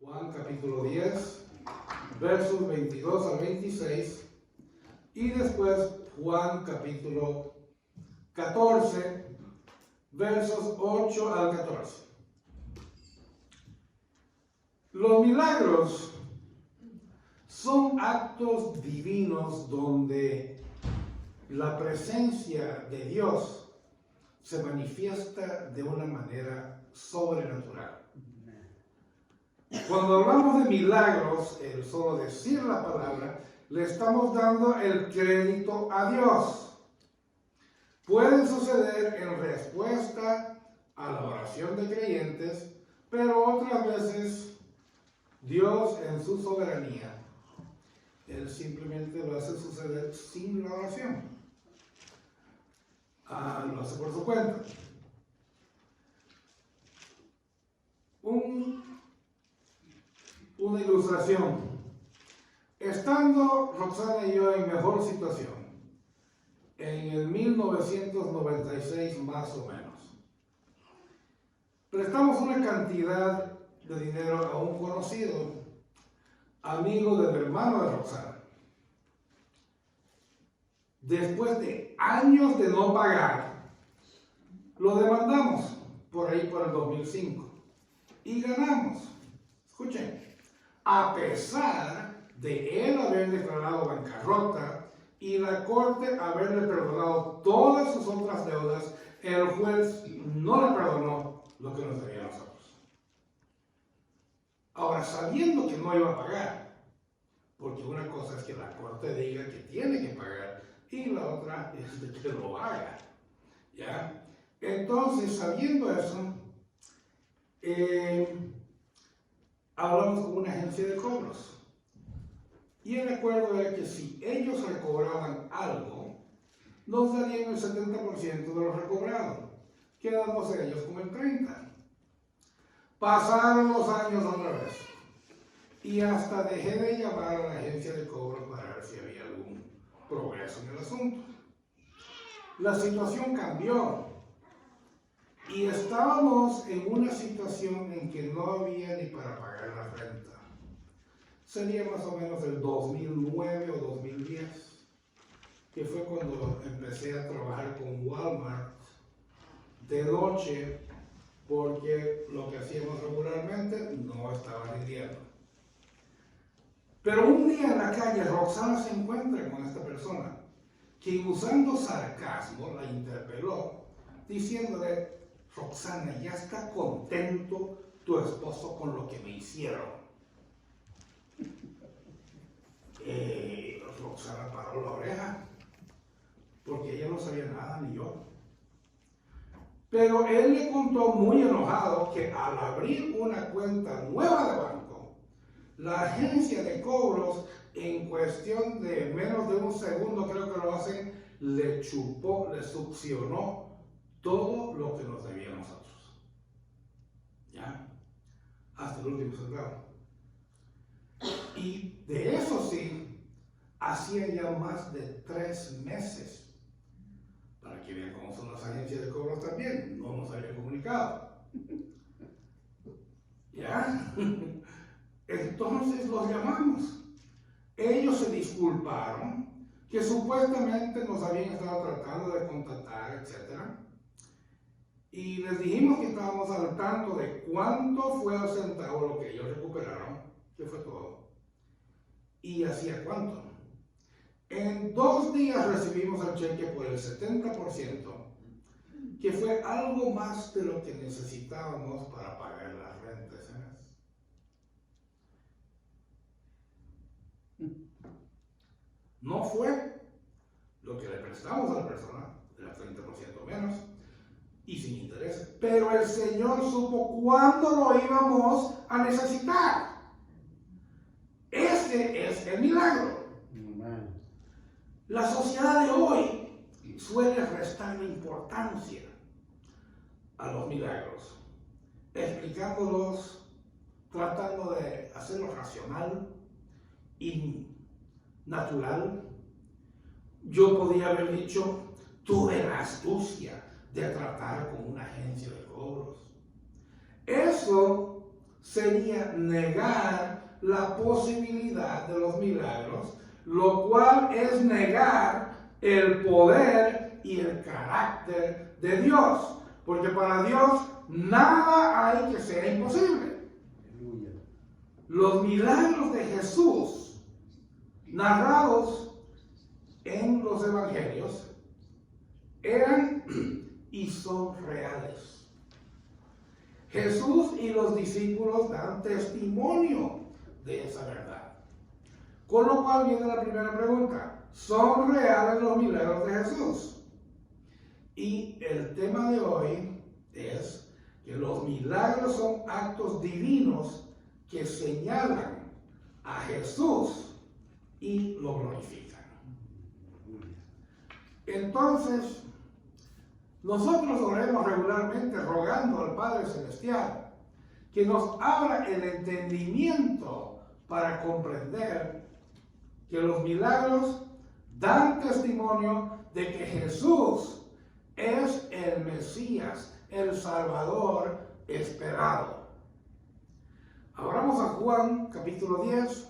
Juan capítulo 10, versos 22 al 26, y después Juan capítulo 14, versos 8 al 14. Los milagros son actos divinos donde la presencia de Dios se manifiesta de una manera sobrenatural. Cuando hablamos de milagros, el solo decir la palabra, le estamos dando el crédito a Dios. Pueden suceder en respuesta a la oración de creyentes, pero otras veces Dios en su soberanía, Él simplemente lo hace suceder sin la oración. Lo hace por su cuenta. Una ilustración. Estando Roxana y yo en mejor situación, en el 1996 más o menos, prestamos una cantidad de dinero a un conocido, amigo del hermano de Roxana. Después de años de no pagar, lo demandamos por ahí por el 2005 y ganamos. Escuchen, a pesar de él haber declarado bancarrota y la corte haberle perdonado todas sus otras deudas, el juez no le perdonó lo que nos debía a nosotros. Ahora, sabiendo que no iba a pagar, porque una cosa es que la corte diga que tiene que pagar y la otra es de que lo haga, ¿ya? Entonces, sabiendo eso, hablamos con una agencia de cobros. Y el acuerdo era que si ellos recobraban algo, nos darían el 70% de lo recobrado, quedándose ellos con el 30%. Pasaron los años otra vez. Y hasta dejé de llamar a la agencia de cobros para ver si había algún progreso en el asunto. La situación cambió. Y estábamos en una situación en que no había ni para pagar la renta. Sería más o menos el 2009 o 2010, que fue cuando empecé a trabajar con Walmart de noche, porque lo que hacíamos regularmente no estaba rindiendo. Pero un día en la calle, Roxana se encuentra con esta persona, quien usando sarcasmo la interpeló, diciéndole: Roxana, ¿ya está contento tu esposo con lo que me hicieron? Roxana paró la oreja, porque ella no sabía nada, ni yo. Pero él le contó muy enojado que al abrir una cuenta nueva de banco, la agencia de cobros, en cuestión de menos de un segundo, creo que lo hacen, le chupó, le succionó todo lo que nos debía a nosotros. ¿Ya? Hasta el último centavo. Y de eso sí, hacía ya más de 3 meses. Para que vean cómo son las agencias de cobros también, no nos habían comunicado. ¿Ya? Entonces los llamamos. Ellos se disculparon, que supuestamente nos habían estado tratando de contactar, etc. Y les dijimos que estábamos al tanto de cuánto fue al centavo lo que ellos recuperaron, que fue todo. ¿Y hacía cuánto? En 2 días recibimos el cheque por el 70%, que fue algo más de lo que necesitábamos para pagar las rentas. No fue lo que le prestamos a la persona, era 30% menos, y sin interés. Pero el Señor supo cuándo lo íbamos a necesitar. Ese es el milagro. La sociedad de hoy suele restarle importancia a los milagros, explicándolos, tratando de hacerlo racional y natural. Yo podía haber dicho: tuve la astucia de tratar con una agencia de cobros. Eso sería negar la posibilidad de los milagros, lo cual es negar el poder y el carácter de Dios, porque para Dios nada hay que sea imposible. Los milagros de Jesús, narrados en los evangelios, eran y son reales. Jesús y los discípulos dan testimonio de esa verdad. Con lo cual viene la primera pregunta: ¿son reales los milagros de Jesús? Y el tema de hoy es que los milagros son actos divinos que señalan a Jesús y lo glorifican. Entonces, nosotros oremos regularmente rogando al Padre Celestial que nos abra el entendimiento para comprender que los milagros dan testimonio de que Jesús es el Mesías, el Salvador esperado. Ahora vamos a Juan capítulo 10,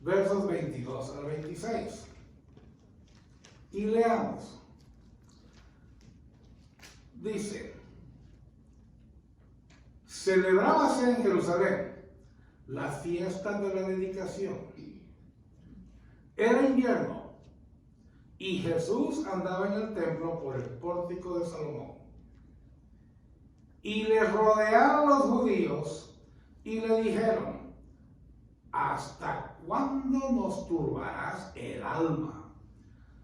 versos 22 al 26. Y leamos. Dice: celebrábase en Jerusalén la fiesta de la dedicación. Era invierno y Jesús andaba en el templo por el pórtico de Salomón. Y le rodearon los judíos y le dijeron: ¿hasta cuándo nos turbarás el alma?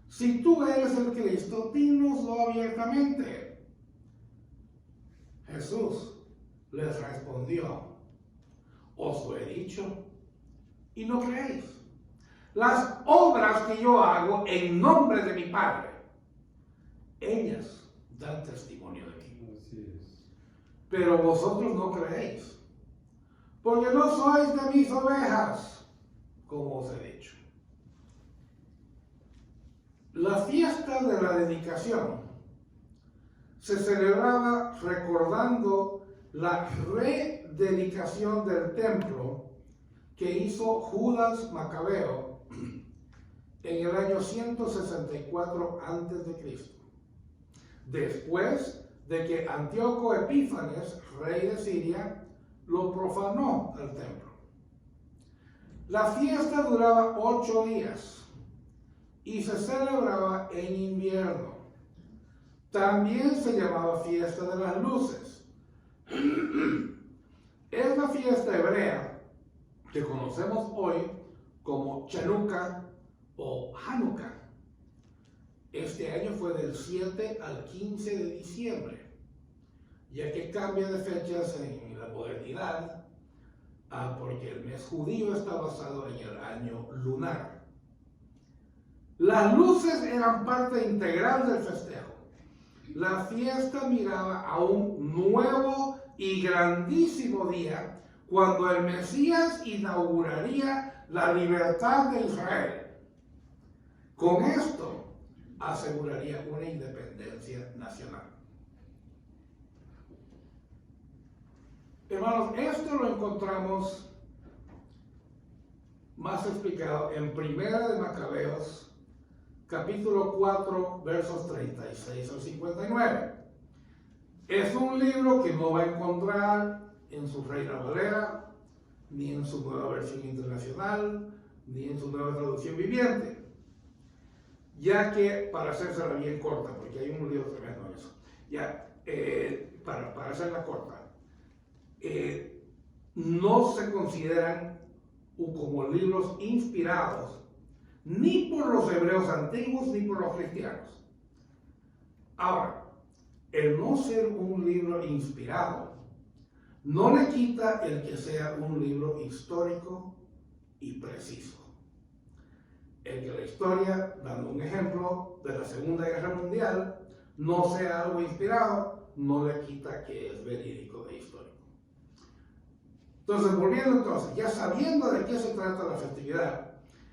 Si tú eres el Cristo, dínoslo abiertamente. Jesús les respondió: os lo he dicho y no creéis. Las obras que yo hago en nombre de mi Padre, ellas dan testimonio de mí. Así es. Pero vosotros no creéis, porque no sois de mis ovejas, como os he dicho. La fiesta de la dedicación se celebraba recordando la rededicación del templo que hizo Judas Macabeo en el año 164 a.C., después de que Antíoco Epífanes, rey de Siria, lo profanó al templo. La fiesta duraba 8 días y se celebraba en invierno. También se llamaba fiesta de las luces. Es la fiesta hebrea que conocemos hoy como Chanukah o Hanukkah. Este año fue del 7 al 15 de diciembre, ya que cambia de fechas en la modernidad, porque el mes judío está basado en el año lunar. Las luces eran parte integral del festejo. La fiesta miraba a un nuevo y grandísimo día cuando el Mesías inauguraría la libertad de Israel. Con esto aseguraría una independencia nacional. Hermanos, esto lo encontramos más explicado en Primera de Macabeos, capítulo 4, versos 36 al 59. Es un libro que no va a encontrar en su Reina Valera, ni en su nueva versión internacional, ni en su nueva traducción viviente. Ya que, para hacérsela bien corta, porque hay un lío tremendo en eso, para hacerla corta, no se consideran como libros inspirados ni por los hebreos antiguos ni por los cristianos. Ahora, el no ser un libro inspirado no le quita el que sea un libro histórico y preciso. El que la historia, dando un ejemplo de la Segunda Guerra Mundial, no sea algo inspirado, no le quita que es verídico e histórico. Entonces, volviendo ya sabiendo de qué se trata la festividad,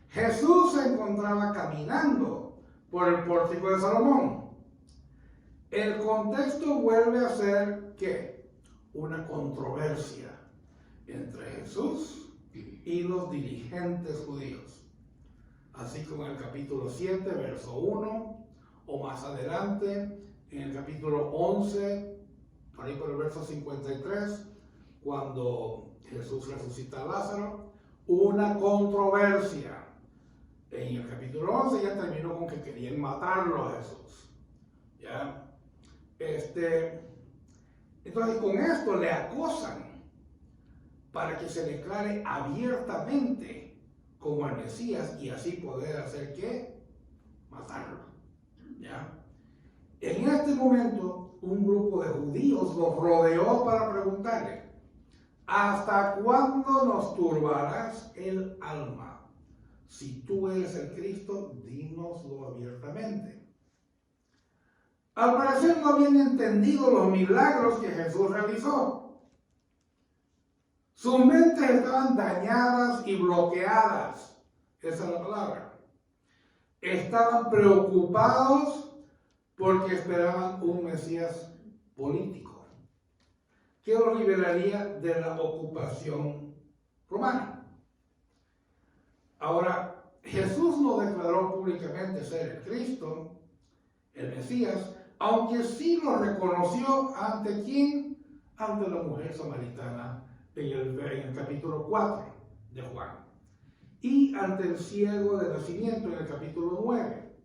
Jesús se encontraba caminando por el pórtico de Salomón. El contexto vuelve a ser, ¿qué? Una controversia entre Jesús y los dirigentes judíos. Así como en el capítulo 7, verso 1, o más adelante, en el capítulo 11, por ahí por el verso 53, cuando Jesús resucita a Lázaro, una controversia. En el capítulo 11 ya terminó con que querían matarlo a Jesús. ¿Ya? Entonces con esto le acosan para que se declare abiertamente como el Mesías y así poder hacer ¿qué? Matarlo. ¿Ya? En este momento un grupo de judíos lo rodeó para preguntarle: ¿hasta cuándo nos turbarás el alma? Si tú eres el Cristo, dínoslo abiertamente. Al parecer no habían entendido los milagros que Jesús realizó. Sus mentes estaban dañadas y bloqueadas. Esa es la palabra. Estaban preocupados porque esperaban un Mesías político que los liberaría de la ocupación romana. Ahora, Jesús no declaró públicamente ser el Cristo, el Mesías, aunque sí lo reconoció ante ¿quién? Ante la mujer samaritana en el capítulo 4 de Juan, y ante el ciego de nacimiento en el capítulo 9.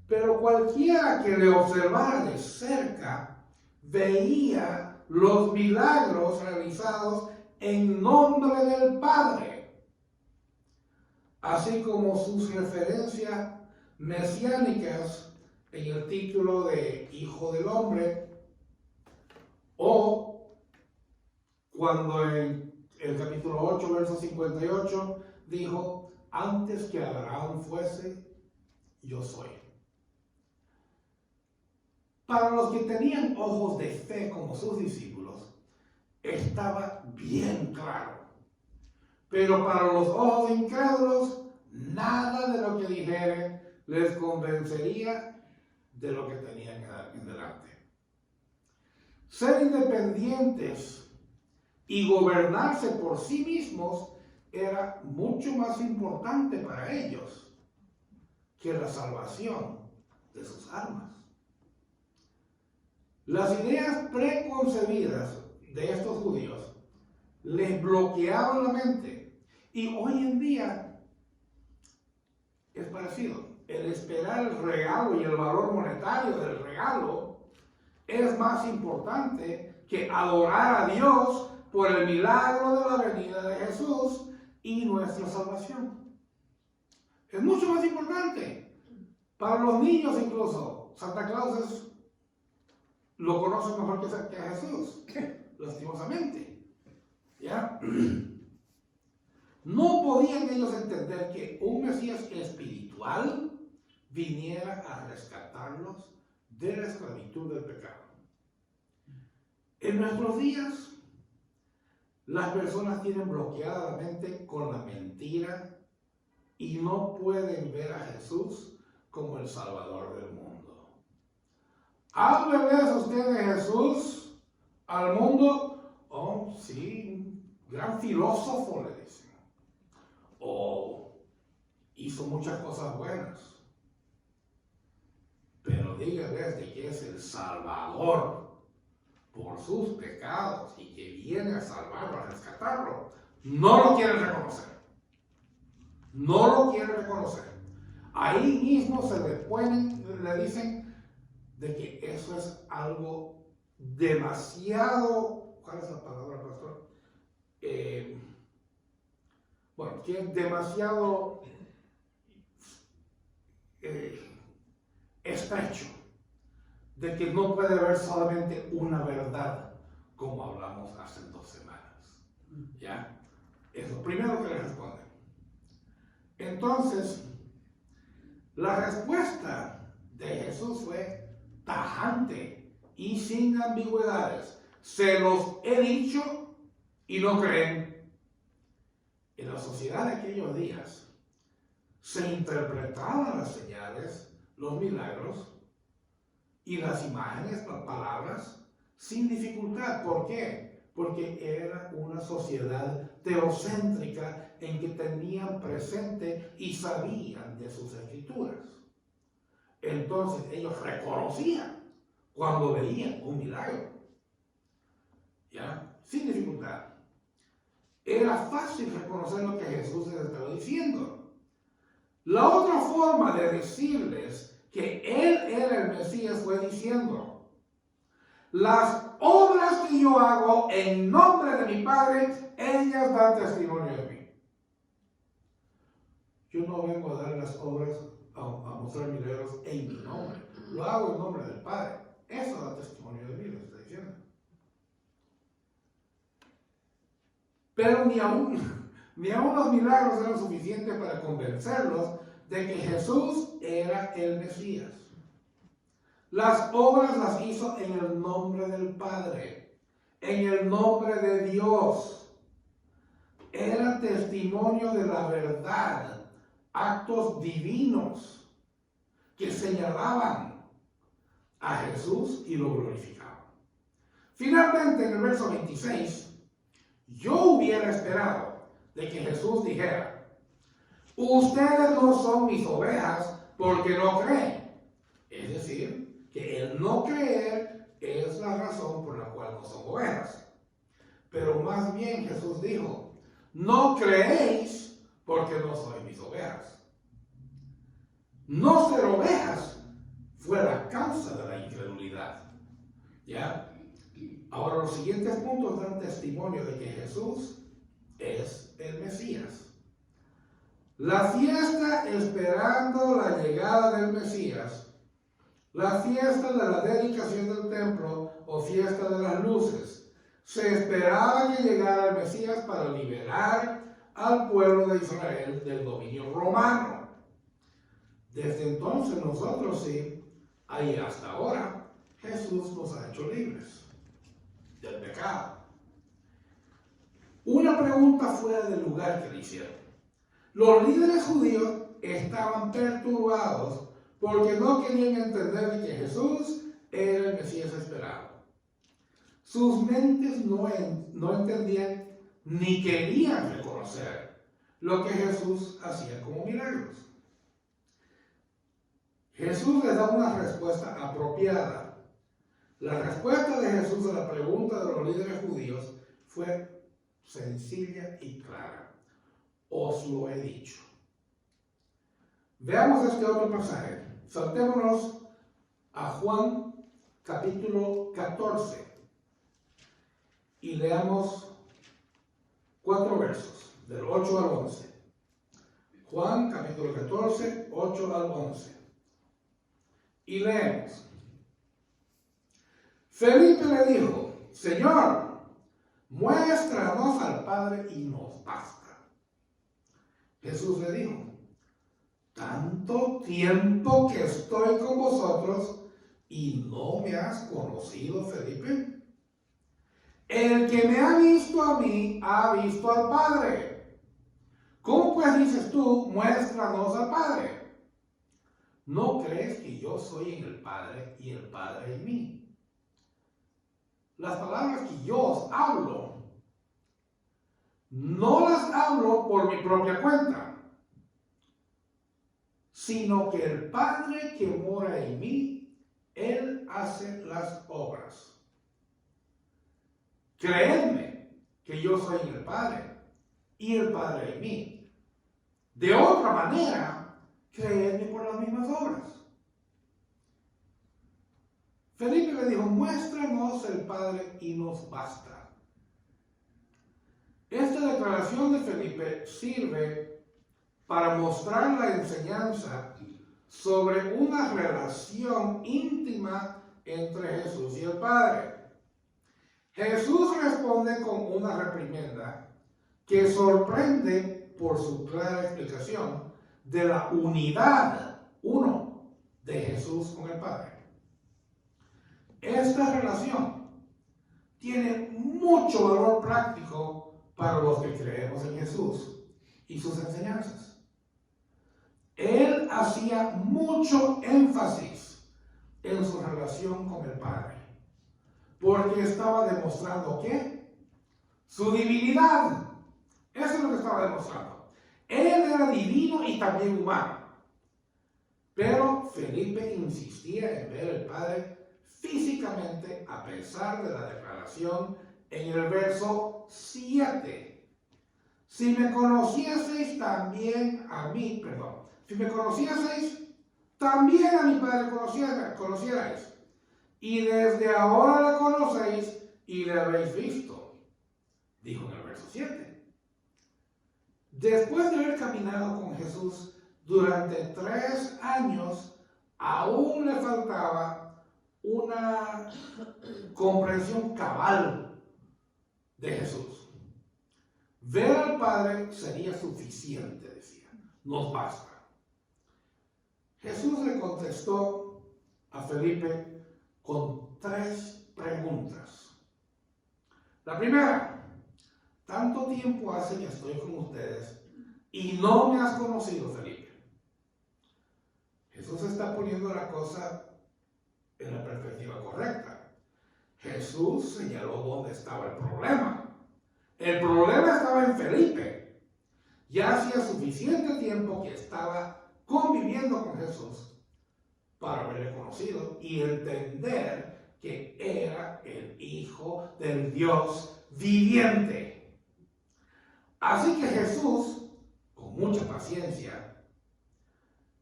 Pero cualquiera que le observara de cerca veía los milagros realizados en nombre del Padre, así como sus referencias mesiánicas en el título de Hijo del Hombre, o cuando en el capítulo 8, verso 58, dijo: antes que Abraham fuese, yo soy. Para los que tenían ojos de fe como sus discípulos, estaba bien claro. Pero para los ojos incrédulos, nada de lo que dijere les convencería de lo que tenían en delante. Ser independientes y gobernarse por sí mismos era mucho más importante para ellos que la salvación de sus almas. Las ideas preconcebidas de estos judíos les bloqueaban la mente, y hoy en día es parecido. El esperar el regalo y el valor monetario del regalo es más importante que adorar a Dios por el milagro de la venida de Jesús y nuestra salvación. Es mucho más importante. Para los niños incluso, Santa Claus lo conocen mejor que a Jesús, lastimosamente. ¿Ya? No podían ellos entender que un Mesías espiritual viniera a rescatarlos de la esclavitud del pecado. En nuestros días, las personas tienen bloqueada la mente con la mentira y no pueden ver a Jesús como el Salvador del mundo. ¿Háblales usted de Jesús al mundo? Oh, sí, gran filósofo, le dicen. O hizo muchas cosas buenas. Pero dígales de que es el Salvador por sus pecados y que viene a salvarlo, a rescatarlo. No lo quieren reconocer. No lo quieren reconocer. Ahí mismo le dicen de que eso es algo demasiado, ¿cuál es la palabra, pastor? Bueno, que es demasiado estrecho, de que no puede haber solamente una verdad, como hablamos hace 2 semanas. ¿Ya? Es lo primero que le responden. Entonces, la respuesta de Jesús fue tajante y sin ambigüedades. Se los he dicho y no creen. En la sociedad de aquellos días se interpretaban las señales, los milagros y las imágenes, las palabras, sin dificultad. ¿Por qué? porque era una sociedad teocéntrica en que tenían presente y sabían de sus escrituras. Entonces ellos reconocían cuando veían un milagro, ¿ya? Sin dificultad. Era fácil reconocer lo que Jesús les estaba diciendo. La otra forma de decirles que Él era el Mesías fue diciendo: las obras que yo hago en nombre de mi Padre, ellas dan testimonio de mí. Yo no vengo a dar las obras, a mostrar milagros en mi nombre. Lo hago en nombre del Padre. Eso da testimonio de mí, lo está diciendo. Pero ni aún los milagros eran suficientes para convencerlos de que Jesús era el Mesías. Las obras las hizo en el nombre del Padre, en el nombre de Dios. Era testimonio de la verdad, actos divinos que señalaban a Jesús y lo glorificaban. Finalmente, en el verso 26, yo hubiera esperado de que Jesús dijera: ustedes no son mis ovejas porque no creen. Es decir, que el no creer es la razón por la cual no son ovejas. Pero más bien Jesús dijo: no creéis porque no sois mis ovejas. No ser ovejas fue la causa de la incredulidad. ¿Ya? Ahora los siguientes puntos dan testimonio de que Jesús es el Mesías. La fiesta esperando la llegada del Mesías, la fiesta de la dedicación del templo o fiesta de las luces, se esperaba que llegara el Mesías para liberar al pueblo de Israel del dominio romano. Desde entonces nosotros sí, y hasta ahora, Jesús nos ha hecho libres del pecado. Una pregunta fuera del lugar que le hicieron. Los líderes judíos estaban perturbados porque no querían entender que Jesús era el Mesías esperado. Sus mentes no entendían ni querían reconocer lo que Jesús hacía como milagros. Jesús les da una respuesta apropiada. La respuesta de Jesús a la pregunta de los líderes judíos fue sencilla y clara. Os lo he dicho. Veamos este otro pasaje. Saltémonos a Juan capítulo 14 y leamos 4 versos, del 8 al 11. Juan capítulo 14, 8 al 11. Y leemos. Felipe le dijo: Señor, muéstranos al Padre y nos basta. Jesús le dijo: tanto tiempo que estoy con vosotros y no me has conocido, Felipe. El que me ha visto a mí ha visto al Padre. ¿Cómo pues dices tú, muéstranos al Padre? ¿No crees que yo soy en el Padre y el Padre en mí? Las palabras que yo os hablo, no las hablo por mi propia cuenta, sino que el Padre que mora en mí, Él hace las obras. Creedme que yo soy en el Padre y el Padre en mí. De otra manera, creedme por las mismas obras. Felipe le dijo: muéstranos el Padre y nos basta. Esta declaración de Felipe sirve para mostrar la enseñanza sobre una relación íntima entre Jesús y el Padre. Jesús responde con una reprimenda que sorprende por su clara explicación de la unidad, de Jesús con el Padre. Esta relación tiene mucho valor práctico para los que creemos en Jesús y sus enseñanzas. Él hacía mucho énfasis en su relación con el Padre, porque estaba demostrando que su divinidad. Eso es lo que estaba demostrando. Él era divino y también humano. Pero Felipe insistía en ver al Padre físicamente, a pesar de la declaración en el verso 7. Si me conocieseis también a mí, si me conocieseis, también a mi Padre conocierais. Y desde ahora le conocéis y le habéis visto, dijo en el verso 7. Después de haber caminado con Jesús durante 3 años, aún le faltaba una comprensión cabal de Jesús. Ver al Padre sería suficiente, decía, nos basta. Jesús le contestó a Felipe con 3 preguntas. La primera: tanto tiempo hace que estoy con ustedes y no me has conocido, Felipe. Jesús está poniendo la cosa en la perspectiva correcta. Jesús señaló dónde estaba el problema. El problema estaba en Felipe. Ya hacía suficiente tiempo que estaba conviviendo con Jesús para haberle conocido y entender que era el Hijo del Dios viviente. Así que Jesús, con mucha paciencia,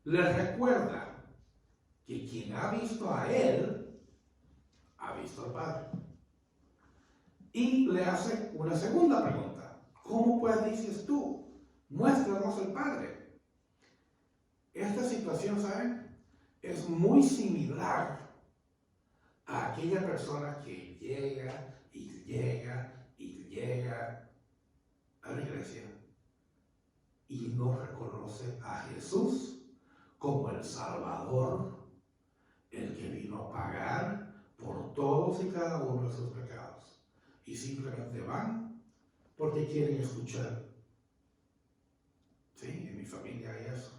les recuerda que quien ha visto a Él, ha visto al Padre. Y le hace una segunda pregunta. ¿Cómo pues dices tú? Muéstranos al Padre. Esta situación, ¿saben?, es muy similar a aquella persona que llega a la iglesia y no reconoce a Jesús como el Salvador, el que vino a pagar por todos y cada uno de sus pecados. Y simplemente van porque quieren escuchar. Sí, en mi familia hay eso.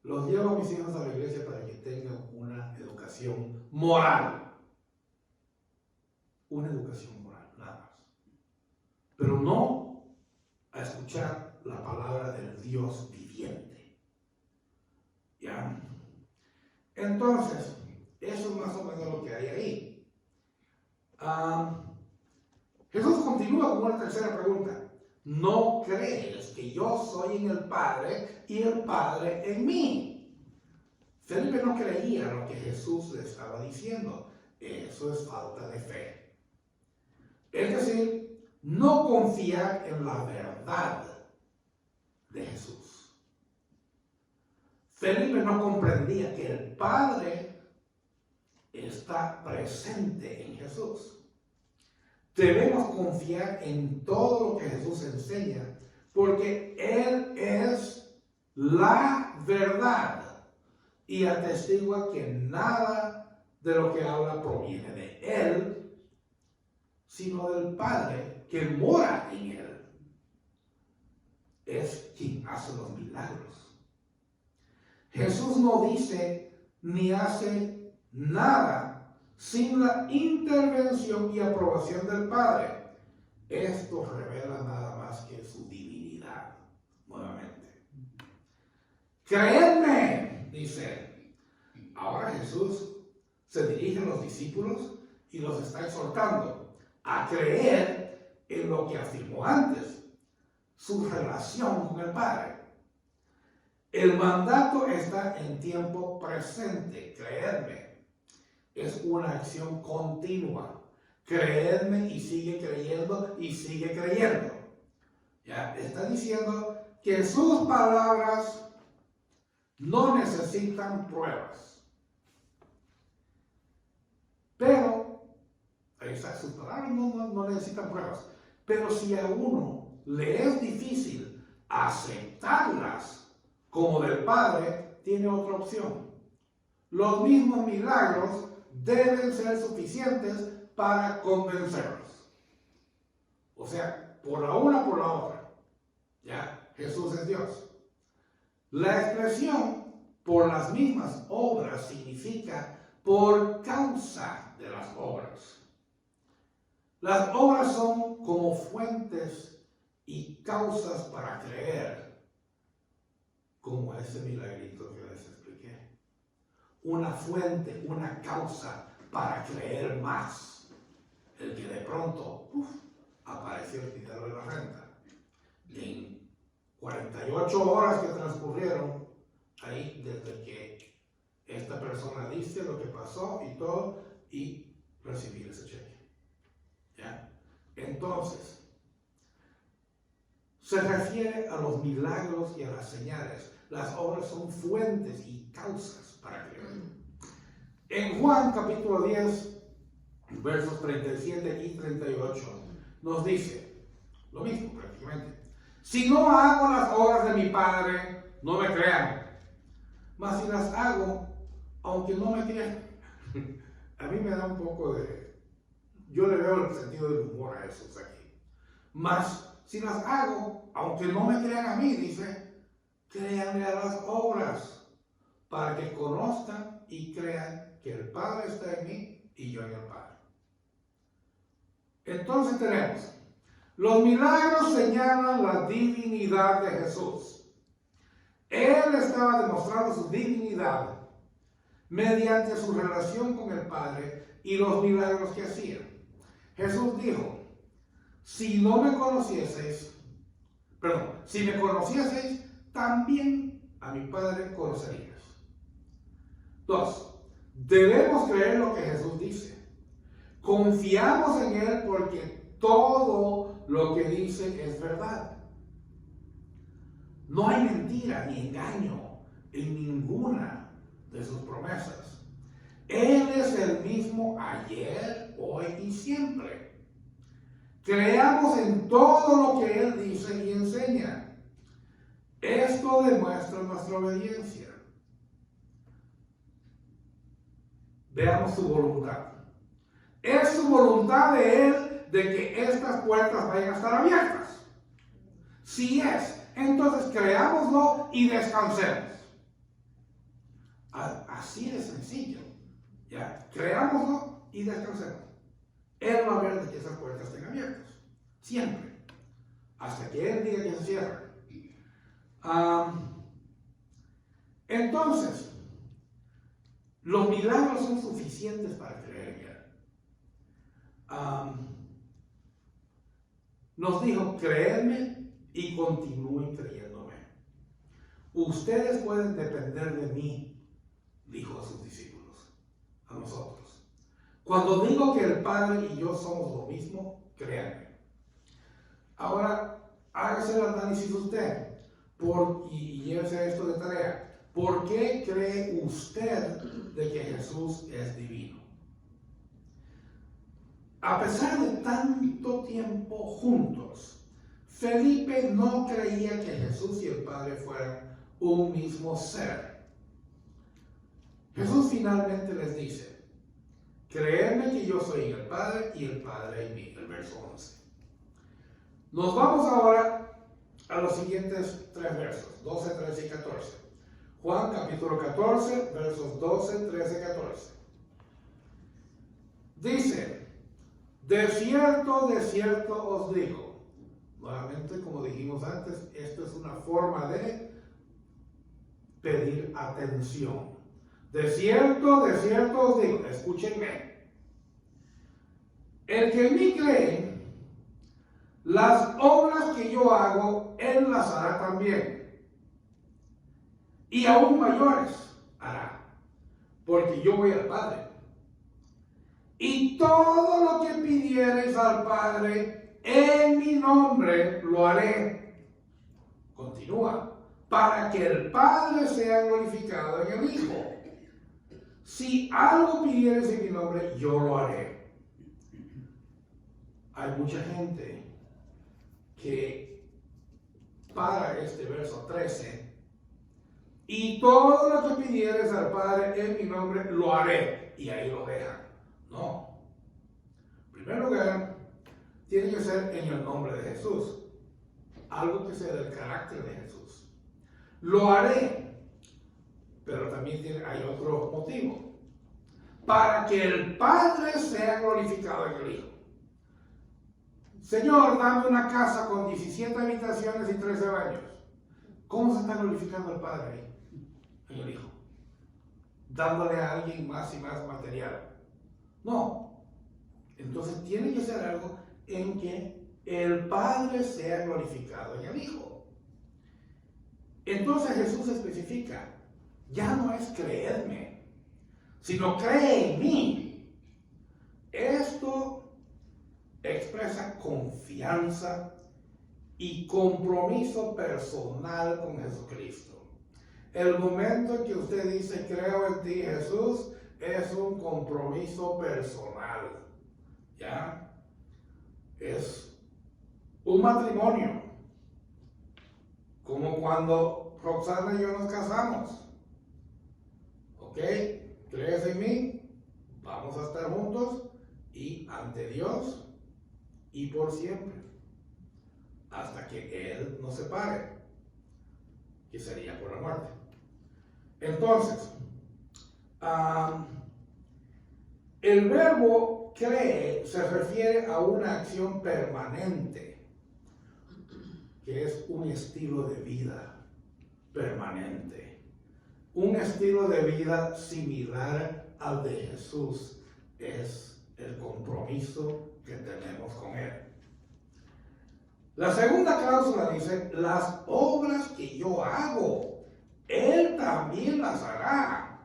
Los llevo a mis hijos a la iglesia para que tengan una educación moral. Una educación moral, nada más. Pero no a escuchar la palabra del Dios viviente. ¿Ya? Entonces, eso es más o menos lo que hay ahí. Jesús continúa con una tercera pregunta. ¿No crees que yo soy en el Padre y el Padre en mí? Felipe no creía lo que Jesús le estaba diciendo. Eso es falta de fe. Es decir, no confiar en la verdad de Jesús. Felipe no comprendía que el Padre está presente en Jesús. Debemos confiar en todo lo que Jesús enseña, porque Él es la verdad y atestigua que nada de lo que habla proviene de Él, sino del Padre que mora en Él. Es quien hace los milagros. Jesús no dice ni hace nada sin la intervención y aprobación del Padre. Esto revela nada más que su divinidad. Nuevamente. Creedme, dice. Ahora Jesús se dirige a los discípulos y los está exhortando a creer en lo que afirmó antes, su relación con el Padre. El mandato está en tiempo presente, creedme. Es una acción continua. Creedme y sigue creyendo y sigue creyendo. Ya está diciendo que sus palabras no necesitan pruebas. Pero, ahí está, sus palabras no necesitan pruebas. Pero si a uno le es difícil aceptarlas como del Padre, tiene otra opción. Los mismos milagros deben ser suficientes para convencerlos. O sea, por la una, por la otra. Ya, Jesús es Dios. La expresión por las mismas obras significa por causa de las obras. Las obras son como fuentes y causas para creer, como ese milagrito que les expliqué. Una fuente, una causa para creer más. El que de pronto apareció el dinero de la renta. En 48 horas que transcurrieron ahí desde que esta persona dice lo que pasó y todo, y recibir ese cheque. ¿Ya? Entonces, se refiere a los milagros y a las señales. Las obras son fuentes y causas para creer. En Juan capítulo 10, versos 37 y 38, nos dice lo mismo prácticamente. Si no hago las obras de mi Padre, no me crean. Mas si las hago, aunque no me crean, a mí me da un poco de... Yo le veo el sentido del humor a esos aquí. Mas si las hago, aunque no me crean a mí, dice, créanme a las obras, para que conozcan y crean que el Padre está en mí y yo en el Padre. Entonces tenemos, los milagros señalan la divinidad de Jesús. Él estaba demostrando su divinidad mediante su relación con el Padre y los milagros que hacía. Jesús dijo, si me conocieseis, también a mi Padre conocerías. 2. Debemos creer lo que Jesús dice. Confiamos en Él porque todo lo que dice es verdad. No hay mentira ni engaño en ninguna de sus promesas. Él es el mismo ayer, hoy y siempre. Creamos en todo lo que Él dice y enseña. Esto demuestra nuestra obediencia. Veamos su voluntad. Es su voluntad de Él de que estas puertas vayan a estar abiertas. Si es, entonces creámoslo y descansemos. Así de sencillo. ¿Ya? Creámoslo y descansemos. Él va a ver de que esas puertas estén abiertas. Siempre. Hasta que Él diga que se cierran. Entonces, los milagros son suficientes para creer en Él. Nos dijo, creedme y continúen creyéndome. Ustedes pueden depender de mí, dijo a sus discípulos, a nosotros. Cuando digo que el Padre y yo somos lo mismo, créanme. Ahora, hágase el análisis usted y llévese esto de tarea. ¿Por qué cree usted de que Jesús es divino? A pesar de tanto tiempo juntos, Felipe no creía que Jesús y el Padre fueran un mismo ser. Jesús finalmente les dice, creedme que yo soy en el Padre y el Padre en mí, el verso 11. Nos vamos ahora a los siguientes 3 versos, 12, 13 y 14. Juan capítulo 14, versos 12, 13 y 14. Dice, de cierto os digo. Nuevamente, como dijimos antes, esto es una forma de pedir atención. De cierto os digo, escúchenme. El que en mí cree, las obras que yo hago, él las hará también. Y aún mayores hará, porque yo voy al Padre. Y todo lo que pidiereis al Padre en mi nombre lo haré. Continúa. Para que el Padre sea glorificado en el Hijo. Si algo pidiereis en mi nombre, yo lo haré. Hay mucha gente que para este verso 13, y todo lo que pidieres al Padre en mi nombre, lo haré. Y ahí lo dejan. No. En primer lugar, tiene que ser en el nombre de Jesús. Algo que sea del carácter de Jesús. Lo haré. Pero también hay otro motivo. Para que el Padre sea glorificado en el Hijo. Señor, dame una casa con 17 habitaciones y 13 baños. ¿Cómo se está glorificando el Padre ahí, en el Hijo? Dándole a alguien más y más material. No. Entonces tiene que ser algo en que el Padre sea glorificado en el Hijo. Entonces Jesús especifica, ya no es creerme, sino cree en mí. Esto expresa confianza y compromiso personal con Jesucristo. El momento en que usted dice, creo en ti, Jesús, es un compromiso personal. ¿Ya? Es un matrimonio. Como cuando Roxana y yo nos casamos. ¿Ok? ¿Crees en mí? Vamos a estar juntos y ante Dios y por siempre. Hasta que Él nos separe, que sería por la muerte. Entonces, el verbo cree se refiere a una acción permanente, que es un estilo de vida permanente. Un estilo de vida similar al de Jesús es el compromiso que tenemos con Él. La segunda cláusula dice, las obras que yo hago, Él también las hará.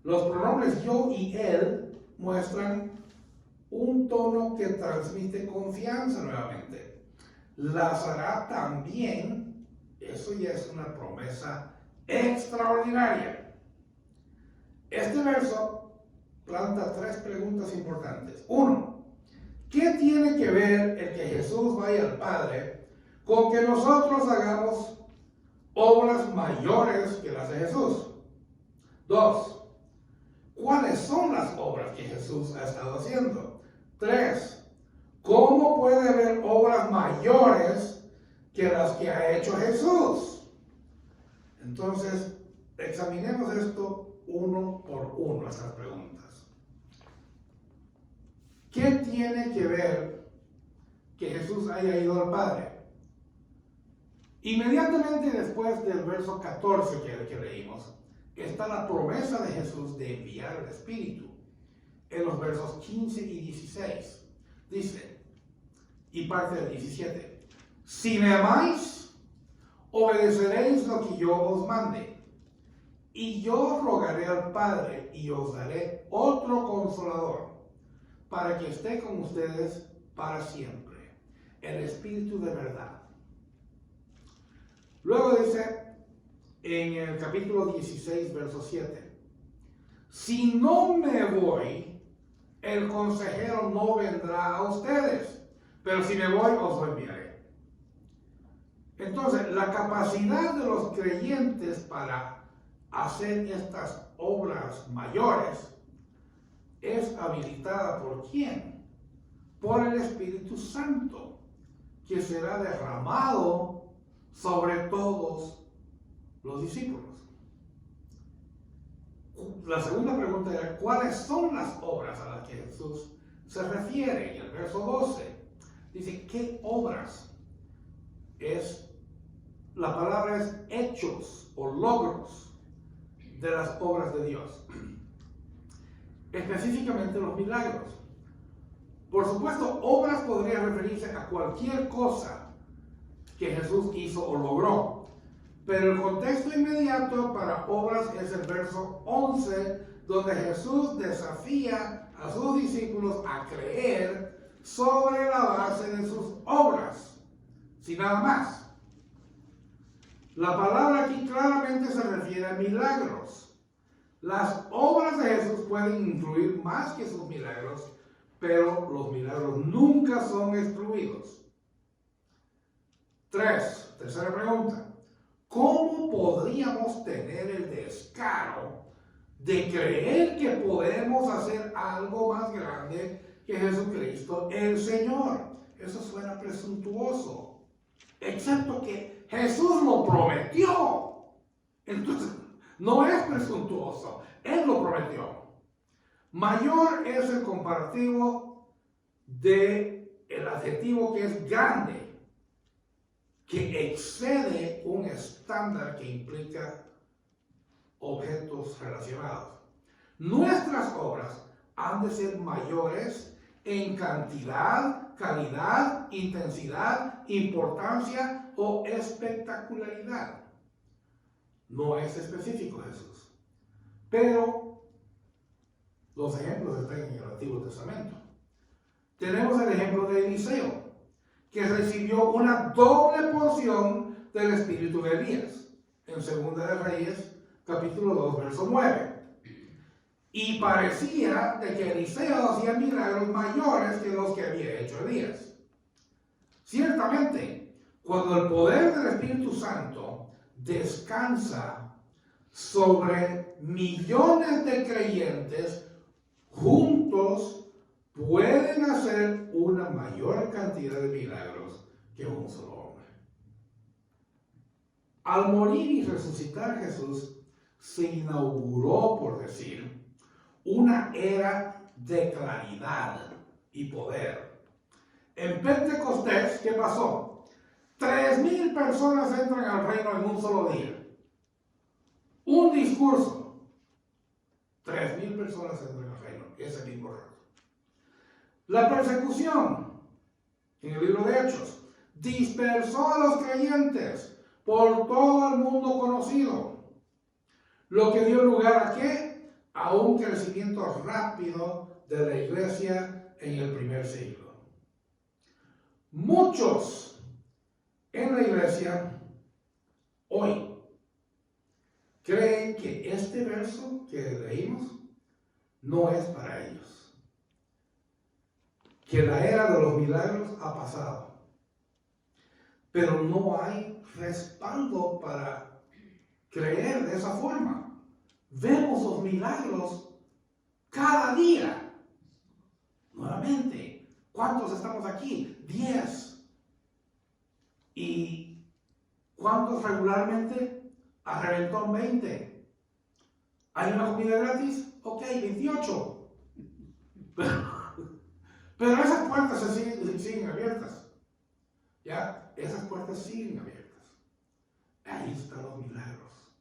Los pronombres yo y Él muestran un tono que transmite confianza nuevamente. Las hará también, eso ya es una promesa extraordinaria. Este verso planta tres preguntas importantes. Uno, ¿qué tiene que ver el que Jesús vaya al Padre con que nosotros hagamos obras mayores que las de Jesús? Dos, ¿cuáles son las obras que Jesús ha estado haciendo? Tres, ¿cómo puede haber obras mayores que las que ha hecho Jesús? Entonces, examinemos esto uno por uno, estas preguntas. ¿Qué tiene que ver que Jesús haya ido al Padre? Inmediatamente después del verso 14 que leímos, está la promesa de Jesús de enviar el Espíritu. En los versos 15 y 16. Dice, y parte del 17, si me amáis, obedeceréis lo que yo os mande. Y yo rogaré al Padre y os daré otro consolador, para que esté con ustedes para siempre, el Espíritu de verdad. Luego dice en el capítulo 16, verso 7, si no me voy, el consejero no vendrá a ustedes, pero si me voy, os lo enviaré. Entonces, la capacidad de los creyentes para hacer estas obras mayores es habilitada ¿por quién? Por el Espíritu Santo, que será derramado sobre todos los discípulos. La segunda pregunta era, ¿cuáles son las obras a las que Jesús se refiere? En el verso 12 dice, ¿qué obras? La palabra es hechos o logros de las obras de Dios. Específicamente los milagros. Por supuesto, obras podría referirse a cualquier cosa que Jesús hizo o logró. Pero el contexto inmediato para obras es el verso 11, donde Jesús desafía a sus discípulos a creer sobre la base de sus obras, sin nada más. La palabra aquí claramente se refiere a milagros. Las obras de Jesús pueden incluir más que sus milagros, pero los milagros nunca son excluidos. Tercera pregunta. ¿Cómo podríamos tener el descaro de creer que podemos hacer algo más grande que Jesucristo el Señor? Eso suena presuntuoso. Excepto que Jesús lo prometió. Entonces, no es presuntuoso. Él lo prometió. Mayor es el comparativo del el adjetivo que es grande, que excede un estándar que implica objetos relacionados. Nuestras obras han de ser mayores en cantidad, calidad, intensidad, importancia o espectacularidad. No es específico Jesús, pero los ejemplos están en el Antiguo Testamento. Tenemos el ejemplo de Eliseo, que recibió una doble porción del espíritu de Elías, en 2 de Reyes, capítulo 2, verso 9. Y parecía de que Eliseo hacía milagros mayores que los que había hecho Elías. Ciertamente, cuando el poder del Espíritu Santo descansa sobre millones de creyentes, juntos pueden hacer una mayor cantidad de milagros que un solo hombre. Al morir y resucitar Jesús, se inauguró, por decir, una era de claridad y poder. En Pentecostés, ¿qué pasó? 3,000 personas entran al reino en un solo día. Un discurso. 3,000 personas entran al reino ese mismo rato. La persecución, en el libro de Hechos, dispersó a los creyentes por todo el mundo conocido. Lo que dio lugar a ¿qué? A un crecimiento rápido de la iglesia en el primer siglo. Muchos en la iglesia hoy creen que este verso que leímos no es para ellos, que la era de los milagros ha pasado, pero no hay respaldo para creer de esa forma. Vemos los milagros cada día. Nuevamente, ¿cuántos estamos aquí? 10. ¿Y cuántos regularmente? A reventón 20. ¿Hay una comida gratis? Ok, 28. Pero esas puertas siguen abiertas. ¿Ya? Esas puertas siguen abiertas. Ahí están los milagros.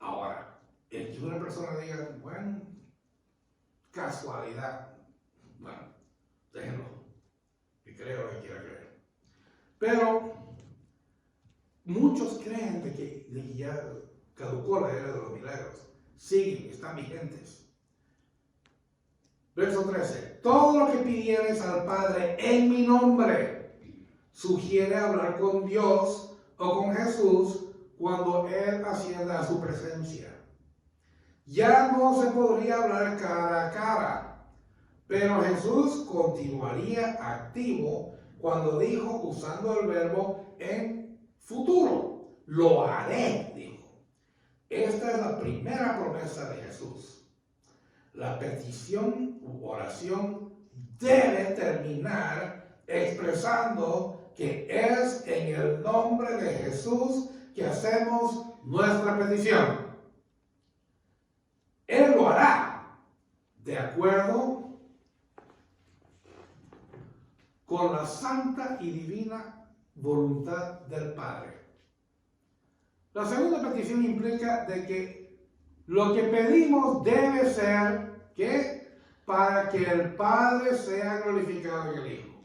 Ahora, el que una persona diga, bueno, casualidad, bueno, déjenlo, que creo lo que quiera creer. Pero muchos creen de que ya caducó la era de los milagros. Siguen, están vigentes. Verso 13. Todo lo que pidieres al Padre en mi nombre sugiere hablar con Dios o con Jesús cuando Él ascienda a su presencia. Ya no se podría hablar cara a cara, pero Jesús continuaría activo cuando dijo, usando el verbo en futuro, lo haré, dijo. Esta es la primera promesa de Jesús. La petición u oración debe terminar expresando que es en el nombre de Jesús que hacemos nuestra petición. Él lo hará de acuerdo con la santa y divina voluntad del Padre. La segunda petición implica de que lo que pedimos debe ser que para que el Padre sea glorificado en el Hijo.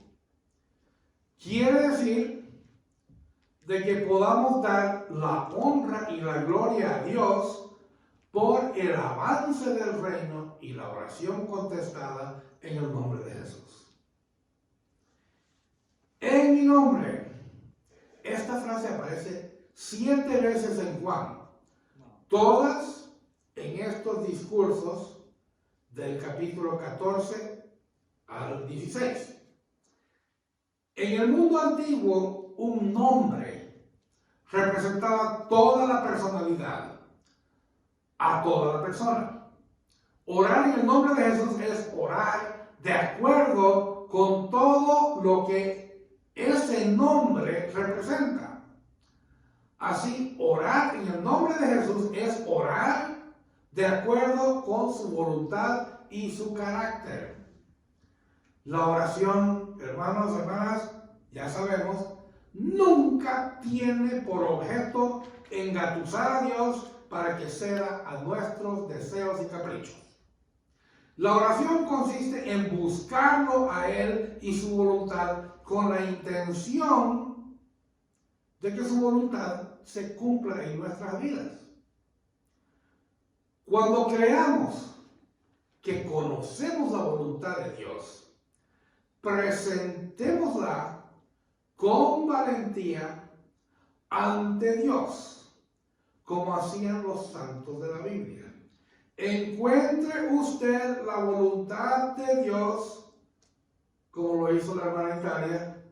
Quiere decir de que podamos dar la honra y la gloria a Dios por el avance del reino y la oración contestada en el nombre de Jesús. En mi nombre. Esta frase aparece 7 veces en Juan, todas en estos discursos del capítulo 14 al 16. En el mundo antiguo, un nombre representaba toda la personalidad, a toda la persona. Orar en el nombre de Jesús es orar de acuerdo con todo lo que ese nombre representa. Así, orar en el nombre de Jesús es orar de acuerdo con su voluntad y su carácter. La oración hermanos, hermanas, ya sabemos, nunca tiene por objeto engatusar a Dios para que ceda a nuestros deseos y caprichos. La oración consiste en buscarlo a Él y su voluntad con la intención de que su voluntad se cumpla en nuestras vidas. Cuando creamos que conocemos la voluntad de Dios, presentémosla con valentía ante Dios, como hacían los santos de la Biblia. Encuentre usted la voluntad de Dios, como lo hizo la hermana Italia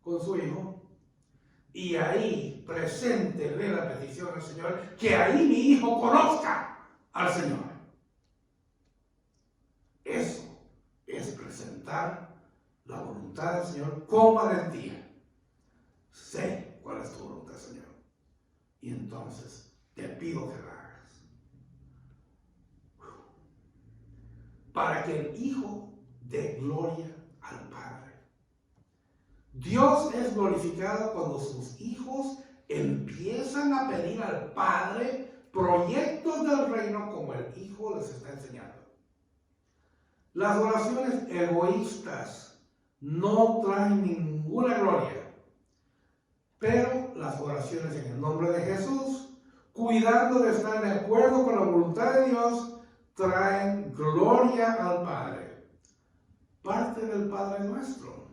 con su hijo, y ahí preséntele la petición al Señor, que ahí mi hijo conozca al Señor. Eso es presentar la voluntad del Señor con valentía. Sé cuál es tu voluntad, Señor, y entonces te pido que la hagas. Para que el Hijo dé gloria al Padre. Dios es glorificado cuando sus hijos empiezan a pedir al Padre proyectos del reino como el Hijo les está enseñando. Las oraciones egoístas no traen ninguna gloria, pero las oraciones en el nombre de Jesús, cuidando de estar de acuerdo con la voluntad de Dios, traen gloria al Padre. Parte del Padre nuestro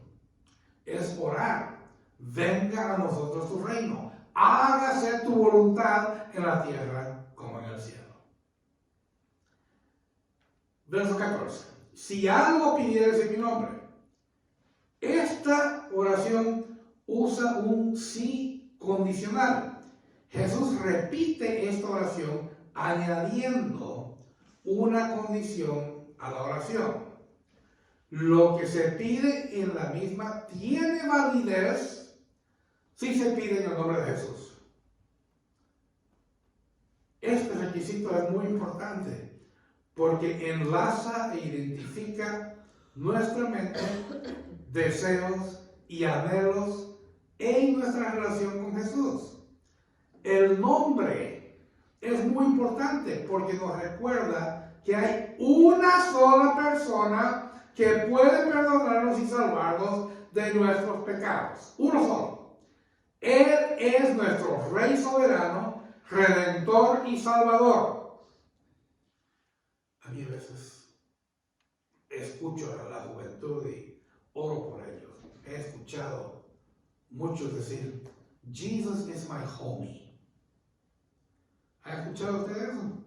es orar: venga a nosotros tu reino, hágase tu voluntad en la tierra como en el cielo. Verso 14. Si algo pidieres en mi nombre. Esta oración usa un sí condicional. Jesús repite esta oración añadiendo una condición a la oración. Lo que se pide en la misma tiene validez si se pide en el nombre de Jesús. Este requisito es muy importante porque enlaza e identifica nuestra mente, deseos y anhelos en nuestra relación con Jesús. El nombre es muy importante porque nos recuerda que hay una sola persona que puede perdonarnos y salvarnos de nuestros pecados. Uno solo. Él es nuestro Rey soberano, Redentor y Salvador. A mí a veces escucho a la juventud y oro por ellos. He escuchado muchos decir, Jesus is my homie. ¿Ha escuchado usted eso?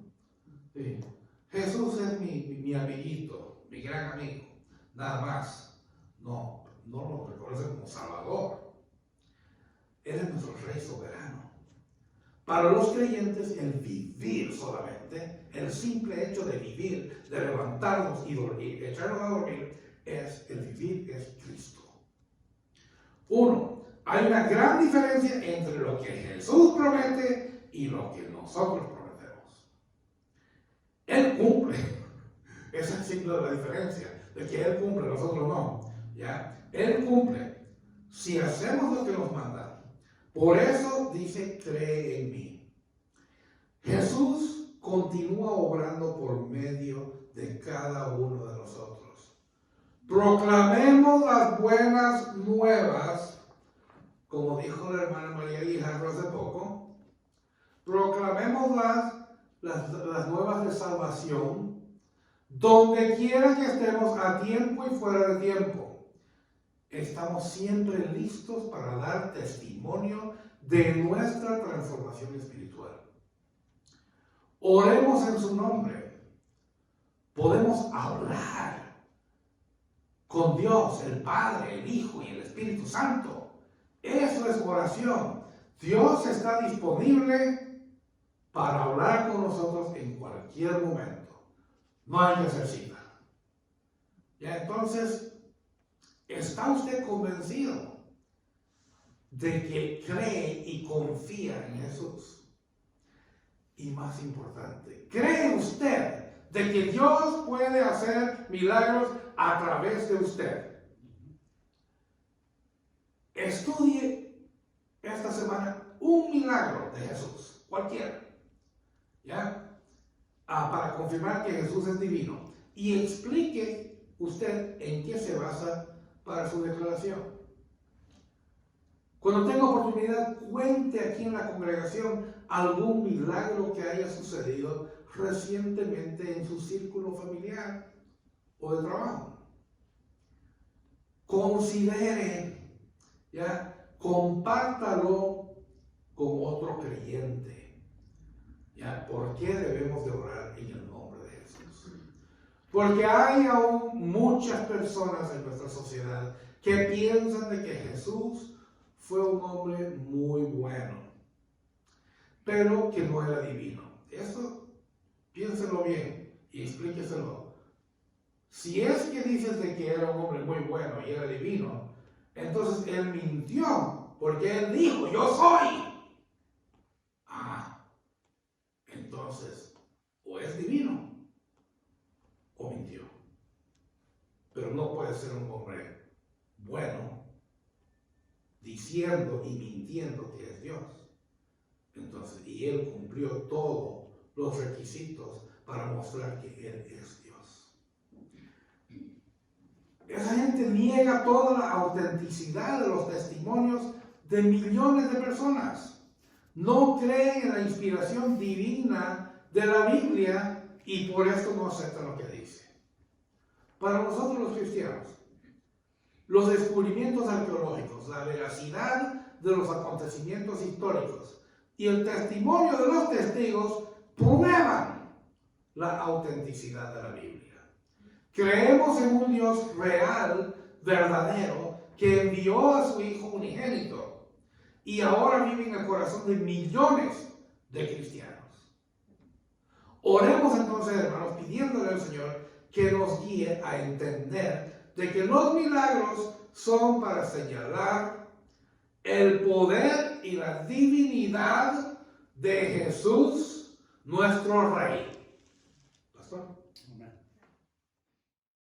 Sí. Jesús es mi amiguito, mi gran amigo. Nada más. No lo reconoce como Salvador. Él es nuestro Rey soberano. Para los creyentes, el vivir solamente, el simple hecho de vivir, de levantarnos y dormir, echarnos a dormir, el vivir es Cristo. Uno, hay una gran diferencia entre lo que Jesús promete y lo que nosotros prometemos. Él cumple. Esa es simple la diferencia, de que Él cumple, nosotros no. ¿Ya? Él cumple si hacemos lo que nos manda. Por eso dice, cree en mí. Jesús continúa obrando por medio de cada uno de nosotros. Proclamemos las buenas nuevas, como dijo la hermana María Guijarro hace poco. Proclamemos las nuevas de salvación, donde quiera que estemos, a tiempo y fuera de tiempo. Estamos siempre listos para dar testimonio de nuestra transformación espiritual. Oremos en su nombre. Podemos hablar con Dios, el Padre, el Hijo y el Espíritu Santo. Eso es oración. Dios está disponible para hablar con nosotros en cualquier momento. No hay que hacer cita. Ya entonces, ¿está usted convencido de que cree y confía en Jesús? Y más importante, ¿cree usted de que Dios puede hacer milagros a través de usted? estudie esta semana un milagro de Jesús, cualquiera, ¿ya? Para confirmar que Jesús es divino. Y explique usted en qué se basa para su declaración. Cuando tenga oportunidad, cuente aquí en la congregación algún milagro que haya sucedido recientemente en su círculo familiar o de trabajo. Considere, ¿ya? Compártalo con otro creyente. ¿Ya? ¿Por qué debemos de orar en el nombre de Jesús? Porque hay aún muchas personas en nuestra sociedad que piensan de que Jesús fue un hombre muy bueno, pero que no era divino. Eso piénselo bien y explíqueselo. Si es que dices de que era un hombre muy bueno y era divino, entonces él mintió, porque él dijo, yo soy. Entonces, o es divino o mintió. Pero no puede ser un hombre bueno diciendo y mintiendo que es Dios. Entonces, y él cumplió todos los requisitos para mostrar que él es Dios. Esa gente niega toda la autenticidad de los testimonios de millones de personas. No creen en la inspiración divina de la Biblia y por esto no aceptan lo que dice. Para nosotros los cristianos, los descubrimientos arqueológicos, la veracidad de los acontecimientos históricos y el testimonio de los testigos prueban la autenticidad de la Biblia. Creemos en un Dios real, verdadero, que envió a su Hijo unigénito y ahora vive en el corazón de millones de cristianos. Oremos entonces, hermanos, pidiéndole al Señor que nos guíe a entender de que los milagros son para señalar el poder y la divinidad de Jesús, nuestro Rey. Pastor.